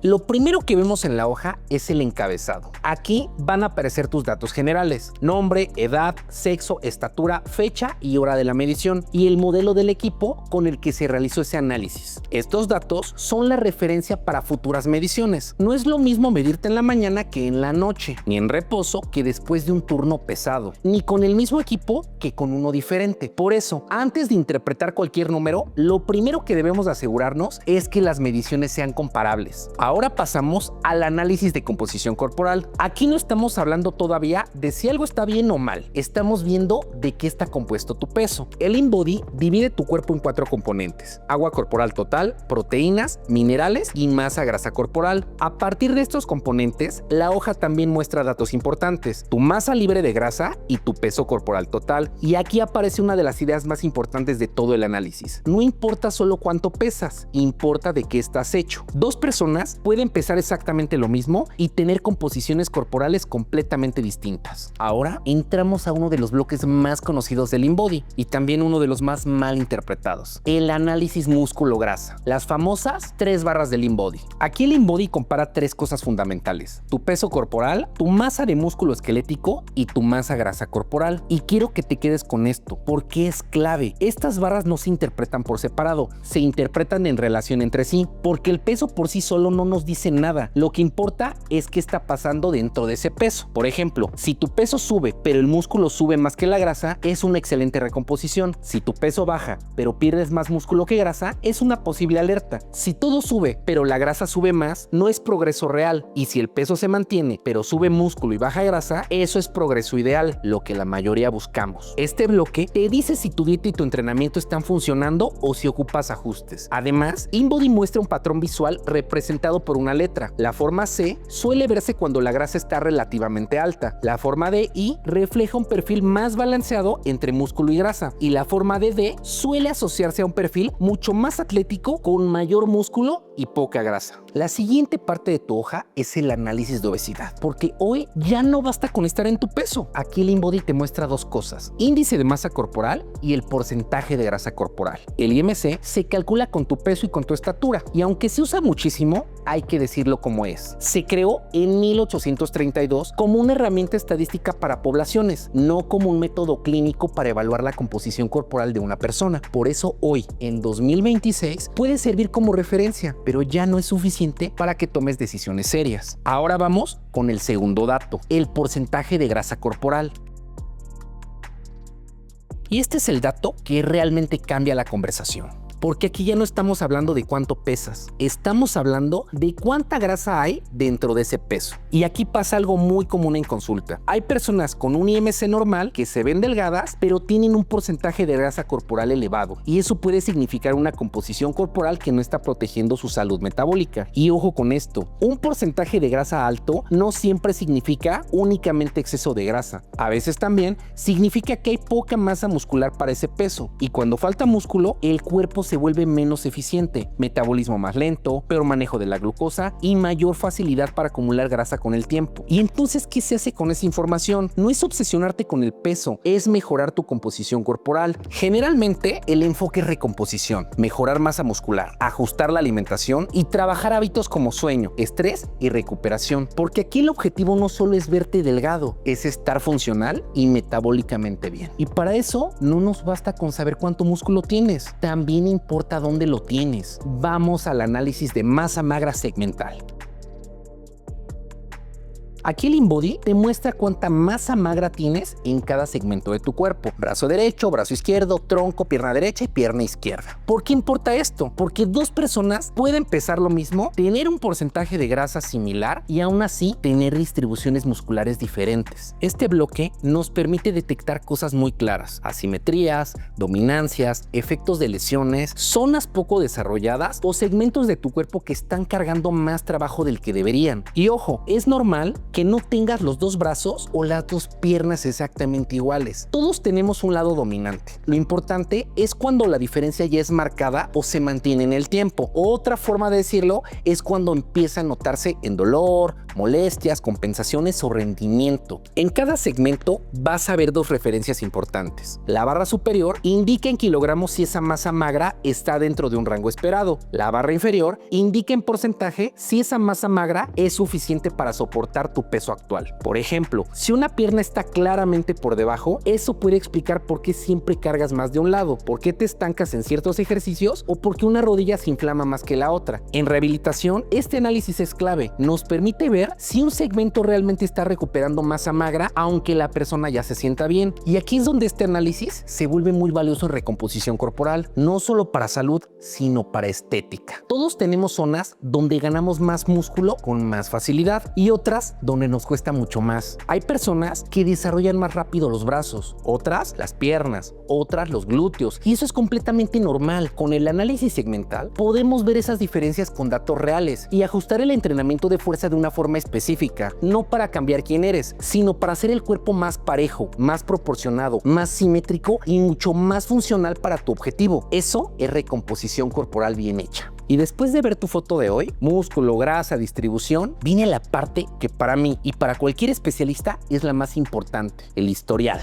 Lo primero que vemos en la hoja es el encabezado. Aquí van a aparecer tus datos generales: nombre, edad, sexo, estatura, fecha y hora de la medición, y el modelo del equipo con el que se realizó ese análisis. Estos datos son la referencia para futuras mediciones. No es lo mismo medirte en la mañana que en la noche, ni en reposo que después de un turno pesado, ni con el mismo equipo que con uno diferente. Por eso, antes de interpretar cualquier número, lo primero que debemos asegurarnos es que las mediciones sean comparables. Ahora Ahora pasamos al análisis de composición corporal. Aquí no estamos hablando todavía de si algo está bien o mal. Estamos viendo de qué está compuesto tu peso. El InBody divide tu cuerpo en 4 componentes: agua corporal total, proteínas, minerales y masa grasa corporal. A partir de estos componentes, la hoja también muestra datos importantes: tu masa libre de grasa y tu peso corporal total. Y aquí aparece una de las ideas más importantes de todo el análisis. No importa solo cuánto pesas, importa de qué estás hecho. Dos personas pueden pesar exactamente lo mismo y tener composiciones corporales completamente distintas. Ahora entramos a uno de los bloques más conocidos del InBody y también uno de los más mal interpretados: el análisis músculo-grasa, las famosas 3 barras del InBody. Aquí el InBody compara 3 cosas fundamentales: tu peso corporal, tu masa de músculo esquelético y tu masa grasa corporal. Y quiero que te quedes con esto porque es clave. Estas barras no se interpretan por separado, se interpretan en relación entre sí, porque el peso por sí solo no nos dice nada. Lo que importa es qué está pasando dentro de ese peso. Por ejemplo, si tu peso sube pero el músculo sube más que la grasa, es una excelente recomposición. Si tu peso baja pero pierdes más músculo que grasa, es una posible alerta. Si todo sube pero la grasa sube más, no es progreso real. Y si el peso se mantiene pero sube músculo y baja grasa, eso es progreso ideal, lo que la mayoría buscamos. Este bloque te dice si tu dieta y tu entrenamiento están funcionando o si ocupas ajustes. Además, InBody muestra un patrón visual representado por una letra. La forma C suele verse cuando la grasa está relativamente alta. La forma de I refleja un perfil más balanceado entre músculo y grasa. Y la forma de D suele asociarse a un perfil mucho más atlético con mayor músculo y poca grasa. La siguiente parte de tu hoja es el análisis de obesidad, porque hoy ya no basta con estar en tu peso. Aquí el InBody te muestra 2 cosas: índice de masa corporal y el porcentaje de grasa corporal. El IMC se calcula con tu peso y con tu estatura, y aunque se usa muchísimo, hay que decirlo como es. Se creó en 1832 como una herramienta estadística para poblaciones, no como un método clínico para evaluar la composición corporal de una persona. Por eso hoy, en 2026, puede servir como referencia, pero ya no es suficiente para que tomes decisiones serias. Ahora vamos con el segundo dato: el porcentaje de grasa corporal. Y este es el dato que realmente cambia la conversación. Porque aquí ya no estamos hablando de cuánto pesas, estamos hablando de cuánta grasa hay dentro de ese peso. Y aquí pasa algo muy común en consulta. Hay personas con un IMC normal que se ven delgadas, pero tienen un porcentaje de grasa corporal elevado. Y eso puede significar una composición corporal que no está protegiendo su salud metabólica. Y ojo con esto, un porcentaje de grasa alto no siempre significa únicamente exceso de grasa. A veces también significa que hay poca masa muscular para ese peso. Y cuando falta músculo, el cuerpo se vuelve menos eficiente, metabolismo más lento, peor manejo de la glucosa y mayor facilidad para acumular grasa con el tiempo. Y entonces, ¿qué se hace con esa información? No es obsesionarte con el peso, es mejorar tu composición corporal. Generalmente, el enfoque es recomposición, mejorar masa muscular, ajustar la alimentación y trabajar hábitos como sueño, estrés y recuperación. Porque aquí el objetivo no solo es verte delgado, es estar funcional y metabólicamente bien. Y para eso, no nos basta con saber cuánto músculo tienes, también importa dónde lo tienes. Vamos al análisis de masa magra segmental. Aquí el InBody te muestra cuánta masa magra tienes en cada segmento de tu cuerpo: brazo derecho, brazo izquierdo, tronco, pierna derecha y pierna izquierda. ¿Por qué importa esto? Porque 2 personas pueden pesar lo mismo, tener un porcentaje de grasa similar y aún así tener distribuciones musculares diferentes. Este bloque nos permite detectar cosas muy claras: asimetrías, dominancias, efectos de lesiones, zonas poco desarrolladas o segmentos de tu cuerpo que están cargando más trabajo del que deberían. Y ojo, es normal que no tengas los 2 brazos o las 2 piernas exactamente iguales. Todos tenemos un lado dominante. Lo importante es cuando la diferencia ya es marcada o se mantiene en el tiempo. Otra forma de decirlo es cuando empieza a notarse en dolor, molestias, compensaciones o rendimiento. En cada segmento vas a ver 2 referencias importantes. La barra superior indica en kilogramos si esa masa magra está dentro de un rango esperado. La barra inferior indica en porcentaje si esa masa magra es suficiente para soportar tu peso actual. Por ejemplo, si una pierna está claramente por debajo, eso puede explicar por qué siempre cargas más de un lado, por qué te estancas en ciertos ejercicios o por qué una rodilla se inflama más que la otra. En rehabilitación, este análisis es clave. Nos permite ver si un segmento realmente está recuperando masa magra, aunque la persona ya se sienta bien. Y aquí es donde este análisis se vuelve muy valioso en recomposición corporal, no solo para salud, sino para estética. Todos tenemos zonas donde ganamos más músculo con más facilidad y otras donde nos cuesta mucho más. Hay personas que desarrollan más rápido los brazos, otras las piernas, otras los glúteos, y eso es completamente normal. Con el análisis segmental podemos ver esas diferencias con datos reales y ajustar el entrenamiento de fuerza de una forma específica, no para cambiar quién eres, sino para hacer el cuerpo más parejo, más proporcionado, más simétrico y mucho más funcional para tu objetivo. Eso es recomposición corporal bien hecha. Y después de ver tu foto de hoy, músculo, grasa, distribución, viene la parte que para mí y para cualquier especialista es la más importante, el historial.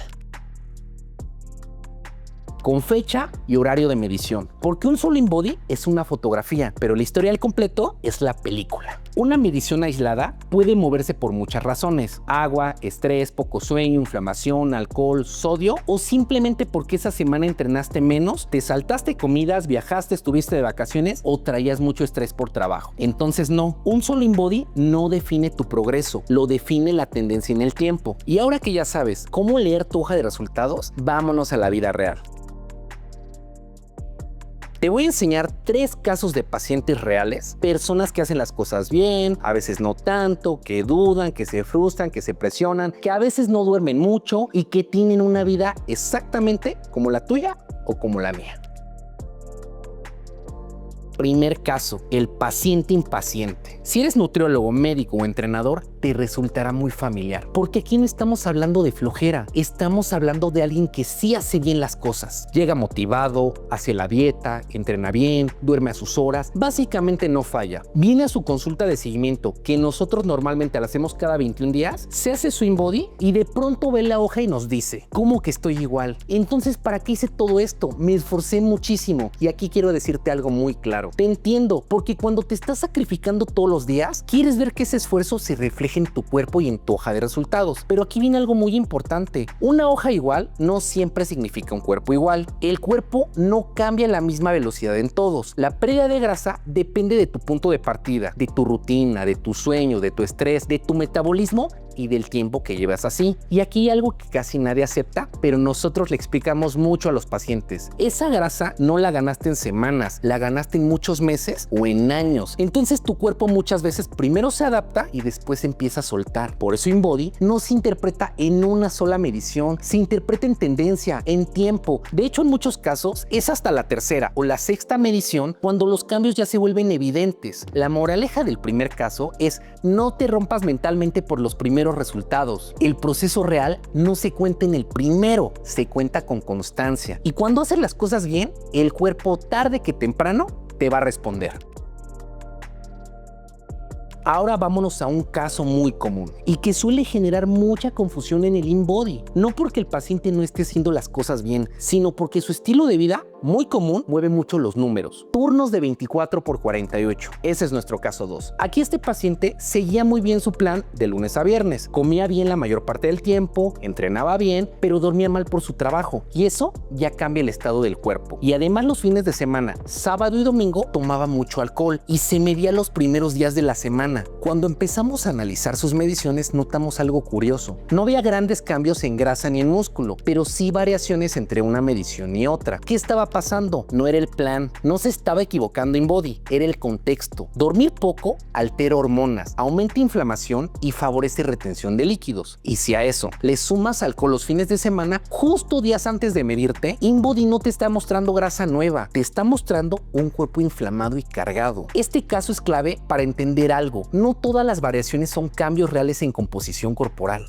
Con fecha y horario de medición, porque un solo InBody es una fotografía, pero el historial completo es la película. Una medición aislada puede moverse por muchas razones: agua, estrés, poco sueño, inflamación, alcohol, sodio, o simplemente porque esa semana entrenaste menos, te saltaste comidas, viajaste, estuviste de vacaciones o traías mucho estrés por trabajo. Entonces no, un solo InBody no define tu progreso, lo define la tendencia en el tiempo. Y ahora que ya sabes cómo leer tu hoja de resultados, vámonos a la vida real. Te voy a enseñar 3 casos de pacientes reales, personas que hacen las cosas bien, a veces no tanto, que dudan, que se frustran, que se presionan, que a veces no duermen mucho y que tienen una vida exactamente como la tuya o como la mía. Primer caso, el paciente impaciente. Si eres nutriólogo, médico o entrenador, te resultará muy familiar, porque aquí no estamos hablando de flojera, estamos hablando de alguien que sí hace bien las cosas. Llega motivado, hace la dieta, entrena bien, duerme a sus horas, básicamente no falla. Viene a su consulta de seguimiento, que nosotros normalmente la hacemos cada 21 días, se hace su InBody y de pronto ve la hoja y nos dice: ¿cómo que estoy igual? Entonces, ¿para qué hice todo esto? Me esforcé muchísimo. Y aquí quiero decirte algo muy claro. Te entiendo, porque cuando te estás sacrificando todos los días, quieres ver que ese esfuerzo se refleje en tu cuerpo y en tu hoja de resultados. Pero aquí viene algo muy importante. Una hoja igual no siempre significa un cuerpo igual. El cuerpo no cambia a la misma velocidad en todos. La pérdida de grasa depende de tu punto de partida, de tu rutina, de tu sueño, de tu estrés, de tu metabolismo y del tiempo que llevas así. Y aquí hay algo que casi nadie acepta, pero nosotros le explicamos mucho a los pacientes. Esa grasa no la ganaste en semanas, la ganaste en muchos meses o en años. Entonces tu cuerpo muchas veces primero se adapta y después empieza a soltar. Por eso InBody no se interpreta en una sola medición, se interpreta en tendencia, en tiempo. De hecho, en muchos casos es hasta la tercera o la sexta medición cuando los cambios ya se vuelven evidentes. La moraleja del primer caso es: no te rompas mentalmente por los primeros resultados. El proceso real no se cuenta en el primero, se cuenta con constancia. Y cuando haces las cosas bien, el cuerpo tarde que temprano te va a responder. Ahora vámonos a un caso muy común y que suele generar mucha confusión en el InBody. No porque el paciente no esté haciendo las cosas bien, sino porque su estilo de vida, muy común, mueve mucho los números. Turnos de 24/48. Ese es nuestro caso 2. Aquí este paciente seguía muy bien su plan de lunes a viernes. Comía bien la mayor parte del tiempo, entrenaba bien, pero dormía mal por su trabajo. Y eso ya cambia el estado del cuerpo. Y además los fines de semana, sábado y domingo, tomaba mucho alcohol y se medía los primeros días de la semana. Cuando empezamos a analizar sus mediciones, notamos algo curioso. No había grandes cambios en grasa ni en músculo, pero sí variaciones entre una medición y otra. ¿Qué estaba pasando? No era el plan, no se estaba equivocando InBody, era el contexto. Dormir poco altera hormonas, aumenta inflamación y favorece retención de líquidos. Y si a eso le sumas alcohol los fines de semana, justo días antes de medirte, InBody no te está mostrando grasa nueva, te está mostrando un cuerpo inflamado y cargado. Este caso es clave para entender algo. No todas las variaciones son cambios reales en composición corporal.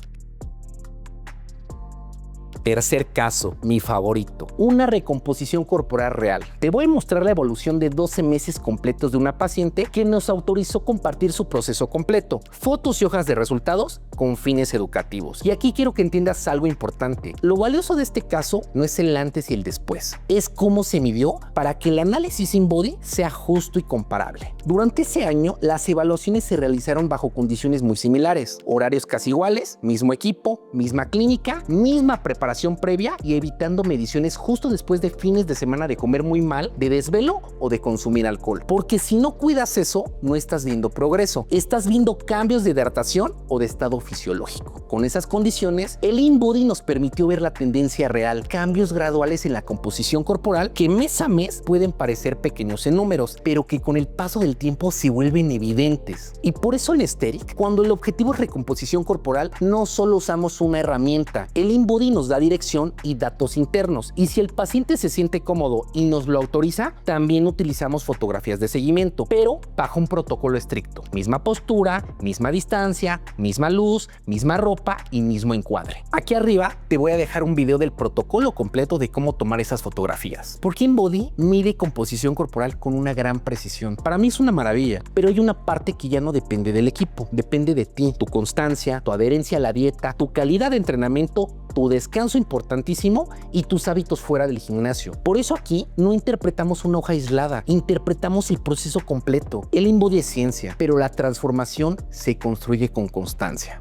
Tercer caso, mi favorito, una recomposición corporal real. Te voy a mostrar la evolución de 12 meses completos de una paciente que nos autorizó compartir su proceso completo, fotos y hojas de resultados con fines educativos. Y aquí quiero que entiendas algo importante. Lo valioso de este caso no es el antes y el después, es cómo se midió para que el análisis InBody sea justo y comparable. Durante ese año, las evaluaciones se realizaron bajo condiciones muy similares, horarios casi iguales, mismo equipo, misma clínica, misma preparación previa y evitando mediciones justo después de fines de semana de comer muy mal, de desvelo o de consumir alcohol. Porque si no cuidas eso, no estás viendo progreso, estás viendo cambios de hidratación o de estado fisiológico. Con esas condiciones, el InBody nos permitió ver la tendencia real, cambios graduales en la composición corporal que mes a mes pueden parecer pequeños en números, pero que con el paso del tiempo se vuelven evidentes. Y por eso en Estheric, cuando el objetivo es recomposición corporal, no solo usamos una herramienta, el InBody nos da dirección y datos internos. Y si el paciente se siente cómodo y nos lo autoriza, también utilizamos fotografías de seguimiento, pero bajo un protocolo estricto. Misma postura, misma distancia, misma luz, misma ropa y mismo encuadre. Aquí arriba te voy a dejar un video del protocolo completo de cómo tomar esas fotografías. Porque InBody mide composición corporal con una gran precisión. Para mí es una maravilla, pero hay una parte que ya no depende del equipo, depende de ti, tu constancia, tu adherencia a la dieta, tu calidad de entrenamiento, tu descanso importantísimo y tus hábitos fuera del gimnasio. Por eso aquí no interpretamos una hoja aislada, interpretamos el proceso completo. El InBody es ciencia, pero la transformación se construye con constancia.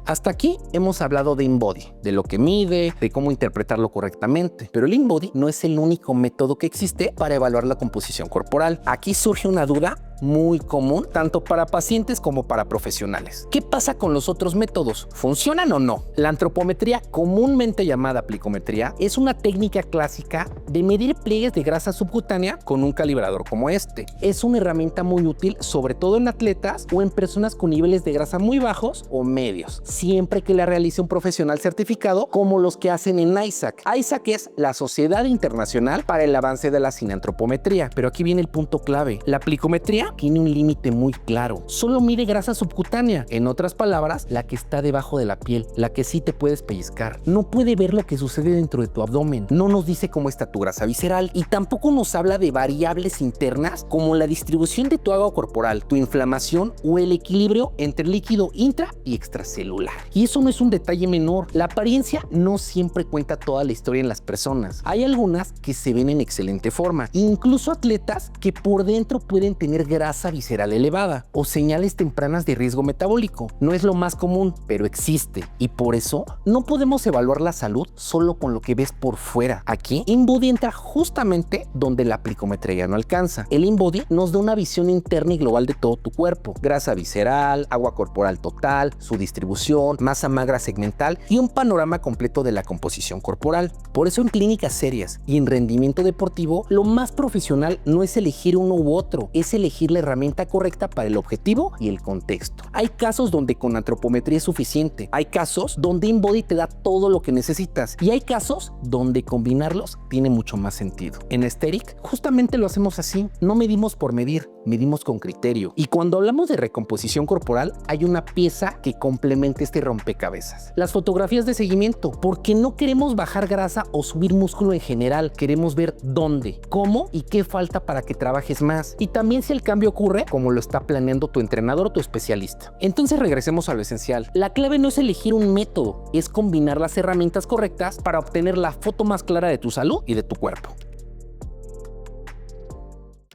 Hasta aquí hemos hablado de InBody, de lo que mide, de cómo interpretarlo correctamente, pero el InBody no es el único método que existe para evaluar la composición corporal. Aquí surge una duda muy común, tanto para pacientes como para profesionales. ¿Qué pasa con los otros métodos? ¿Funcionan o no? La antropometría, comúnmente llamada plicometría, es una técnica clásica de medir pliegues de grasa subcutánea con un calibrador como este. Es una herramienta muy útil, sobre todo en atletas o en personas con niveles de grasa muy bajos o medios, siempre que la realice un profesional certificado como los que hacen en ISAC. ISAC es la Sociedad Internacional para el Avance de la Sinantropometría, pero aquí viene el punto clave. La plicometría tiene un límite muy claro. Solo mide grasa subcutánea. En otras palabras, la que está debajo de la piel, la que sí te puedes pellizcar. No puede ver lo que sucede dentro de tu abdomen. No nos dice cómo está tu grasa visceral y tampoco nos habla de variables internas como la distribución de tu agua corporal, tu inflamación o el equilibrio entre líquido intra y extracelular. Y eso no es un detalle menor. La apariencia no siempre cuenta toda la historia en las personas. Hay algunas que se ven en excelente forma, incluso atletas que por dentro pueden tener grasa visceral elevada o señales tempranas de riesgo metabólico. No es lo más común, pero existe y por eso no podemos evaluar la salud solo con lo que ves por fuera. Aquí InBody entra justamente donde la plicometría no alcanza. El InBody nos da una visión interna y global de todo tu cuerpo: grasa visceral, agua corporal total, su distribución, masa magra segmental y un panorama completo de la composición corporal. Por eso en clínicas serias y en rendimiento deportivo, lo más profesional no es elegir uno u otro, es elegir la herramienta correcta para el objetivo y el contexto. Hay casos donde con antropometría es suficiente, hay casos donde InBody te da todo lo que necesitas y hay casos donde combinarlos tiene mucho más sentido. En Estheric justamente lo hacemos así, no medimos por medir, medimos con criterio. Y cuando hablamos de recomposición corporal, hay una pieza que complementa este rompecabezas: las fotografías de seguimiento, porque no queremos bajar grasa o subir músculo en general, queremos ver dónde, cómo y qué falta para que trabajes más, y también si el cambio ocurre como lo está planeando tu entrenador o tu especialista. Entonces regresemos a lo esencial. La clave no es elegir un método, es combinar las herramientas correctas para obtener la foto más clara de tu salud y de tu cuerpo.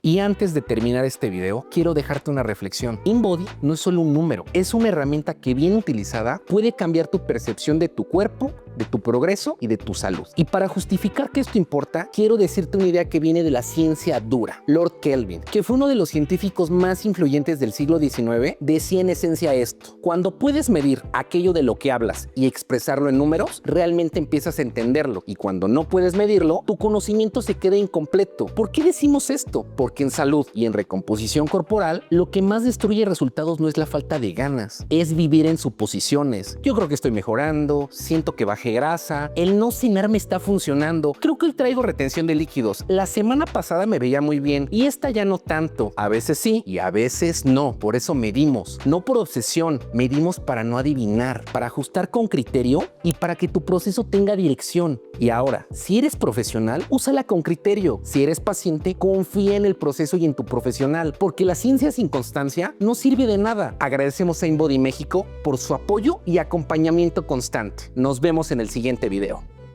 Y antes de terminar este video, quiero dejarte una reflexión. InBody no es solo un número, es una herramienta que bien utilizada puede cambiar tu percepción de tu cuerpo, de tu progreso y de tu salud. Y para justificar que esto importa, quiero decirte una idea que viene de la ciencia dura. Lord Kelvin, que fue uno de los científicos más influyentes del siglo XIX, decía en esencia esto: cuando puedes medir aquello de lo que hablas y expresarlo en números, realmente empiezas a entenderlo, y cuando no puedes medirlo, tu conocimiento se queda incompleto. ¿Por qué decimos esto? Porque en salud y en recomposición corporal, lo que más destruye resultados no es la falta de ganas, es vivir en suposiciones. Yo creo que estoy mejorando, siento que bajé bajé grasa, el no cenar me está funcionando, creo que hoy traigo retención de líquidos, la semana pasada me veía muy bien y esta ya no tanto, a veces sí y a veces no, por eso medimos, no por obsesión, medimos para no adivinar, para ajustar con criterio y para que tu proceso tenga dirección. Y ahora, si eres profesional, úsala con criterio, si eres paciente, confía en el proceso y en tu profesional, porque la ciencia sin constancia no sirve de nada. Agradecemos a InBody México por su apoyo y acompañamiento constante. Nos vemos en el siguiente video.